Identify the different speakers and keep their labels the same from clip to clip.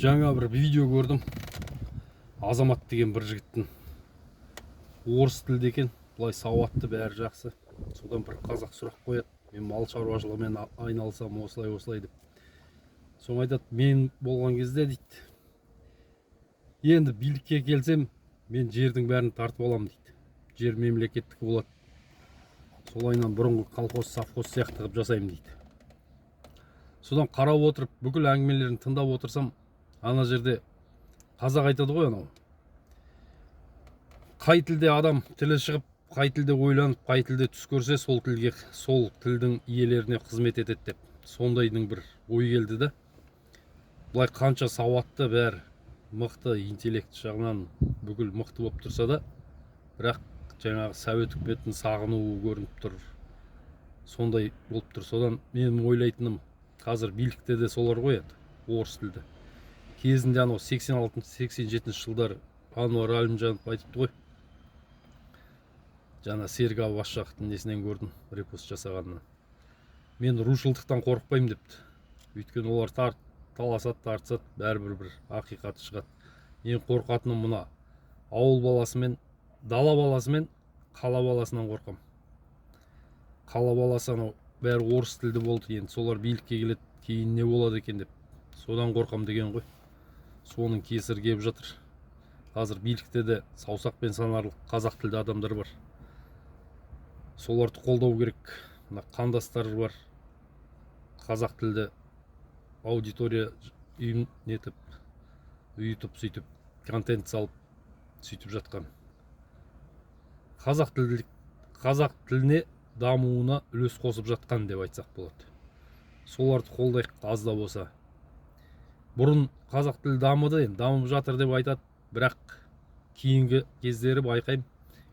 Speaker 1: Жаңа бір видео көрдім. Азамат деген бір жігіттің орыс тілді екен, былай сауатты, бәрі жақсы. Содан бір қазақ сұрақ қояды: мен мал шаруашылығымен айналысам, осылай деп. Соң айтады: мен болған кезде дейді, енді билікке келсем, мен жердің бәрін тартып алам дейді. Жер мемлекеттік болады. Солайынан бұрынғы колхоз, совхоз сияқты қылып жасаймын дейді. Содан қарап отырып, бүкіл әңгімелерін тыңдап отырсам, ана жерде қазақ айтады ғой, анау: қай тілде адам тілі шығып, қай тілде ойланып, қай тілде түс көрсе, сол тілдің иелеріне қызмет етеді деп. Сондайдың бір ой келді да. Бұлай қанша сауатты, бәрі мықты, интеллект жағынан бүкіл мықты болып тұрса да, бірақ жаңағы совет үкіметін сағынуы көрініп тұр. Сондай болып тұр. Содан менің ойлайтыным, қазір билікте де солар қояды, орыс тілді. Кезінде анау 86-87 жылдар Ануар Әлімжанов айтыпты ғой. Жаңа Серік Аббас-Жақыптың несінен көрдім, репост жасағанынан. Мен рушылдықтан қорықпаймын депті. Өйткені олар таласады, тартысады, бәрібір бір ақиқаты шығады. Ең қорқатыным мына ауыл баласымен, дала баласымен қала баласынан қорқам. Қала баласы анау бәрі орыс тілді болды, енді солар билікке келеді, кейін не болады екен деп. Содан қорқам деген ғой. Соның кесір кеп жатыр. Қазір билікте де саусақпен санарлық қазақ тілді адамдар бар. Соларды қолдау керек. Мына қандастар бар, қазақ тілді аудитория ұйытып, сөйтіп контент салып, сөйтіп жатқан. Қазақ тіліне дамуына үлес қосып жатқан деп айтсақ болады. Соларды қолдайық, аз да болса. Бұрын қазақ тілі дамыды, дамып жатыр деп айтады, бірақ кейінгі кездері байқаймын,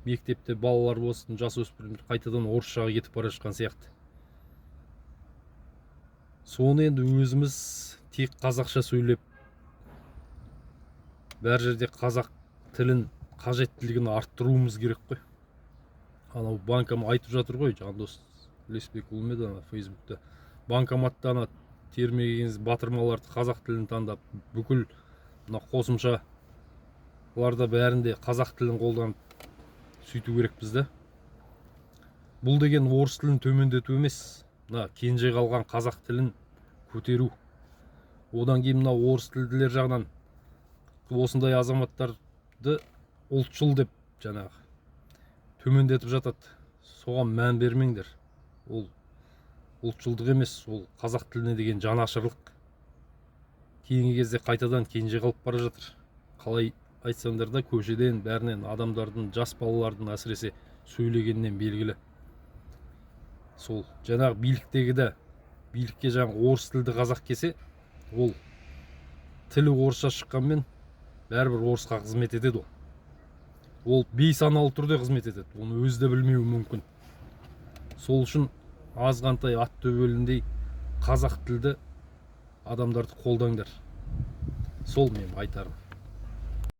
Speaker 1: мектепте балалар болсын, жасөспірімдер қайтадан орысшаға кетіп бара жатқан сияқты. Соны енді өзіміз тек қазақша сөйлеп, бәр жерде қазақ тілін қажеттілігін арттыруымыз керек қой. Анау банкам айтып жатыр ғой, Жандос Лесбекұлы ме еді Фейсбукта. Банкоматта ана термегеңіз батырмаларды қазақ тілін таңдап, бүкіл қосымшаларда бәрінде қазақ тілін қолданып сөйту керекпіз да. Бұл деген орыс тілін төмендету емес, кенже қалған қазақ тілін көтеру. Одан кейін мына орыс тілділер жағынан осындай азаматтарды ұлтшыл деп жаңағы төмендетіп жатады. Соған мән бермеңдер. Ол ұлтшылдық емес, ол қазақ тіліне деген жанашырлық. Кейінгі кезде қайтадан кенже қалып бара жатыр. Қалай айтсаңдар да, көшеден, бәрінен, адамдардың, жас балалардың әсіресе сөйлегеннен белгілі. Сол жаңағы биліктегі де, билікке жаңағы орыс тілді қазақ келсе, ол тілі орысша шыққанмен бәрібір орысқа қызмет етеді. Ол бейсаналы түрде қызмет етеді. Оны өзі де білмеуі мүмкін. Сол үшін азғантай ат төбеліндей қазақ тілді адамдарды қолдаңдар. Сол менің айтарым.